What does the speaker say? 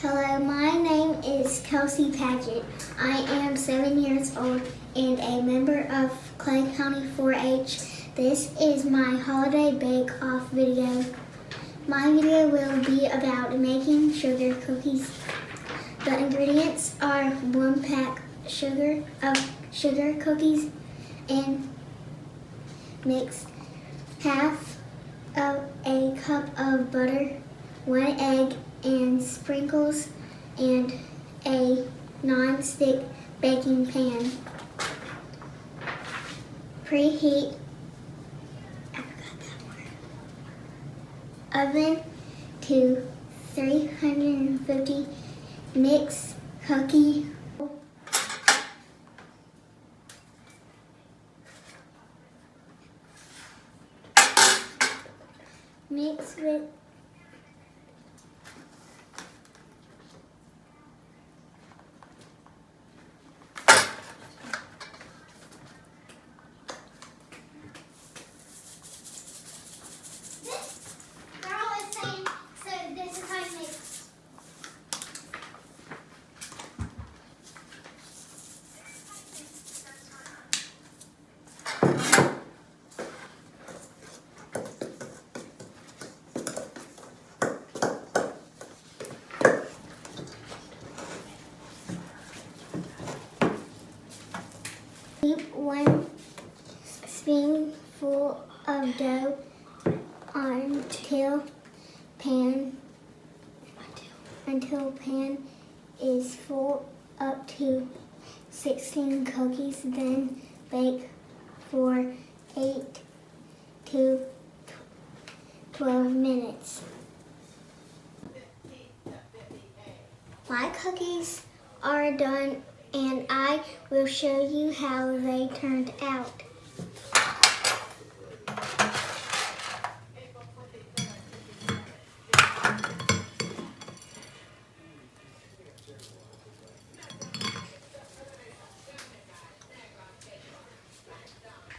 Hello, my name is Kelsey Paget. I am 7 years old and a member of Clay County 4-H. This is my holiday bake-off video. My video will be about making sugar cookies. The ingredients are 1 pack of sugar cookies and mix half of a cup of butter, 1 egg, and sprinkles, and a non-stick baking pan. Preheat oven to 350. Mix cookie mix with Heap 1 spoonful of dough until pan is full up to 16 cookies. Then bake for 8 to 12 minutes. My cookies are done, and I will show you how they turned out.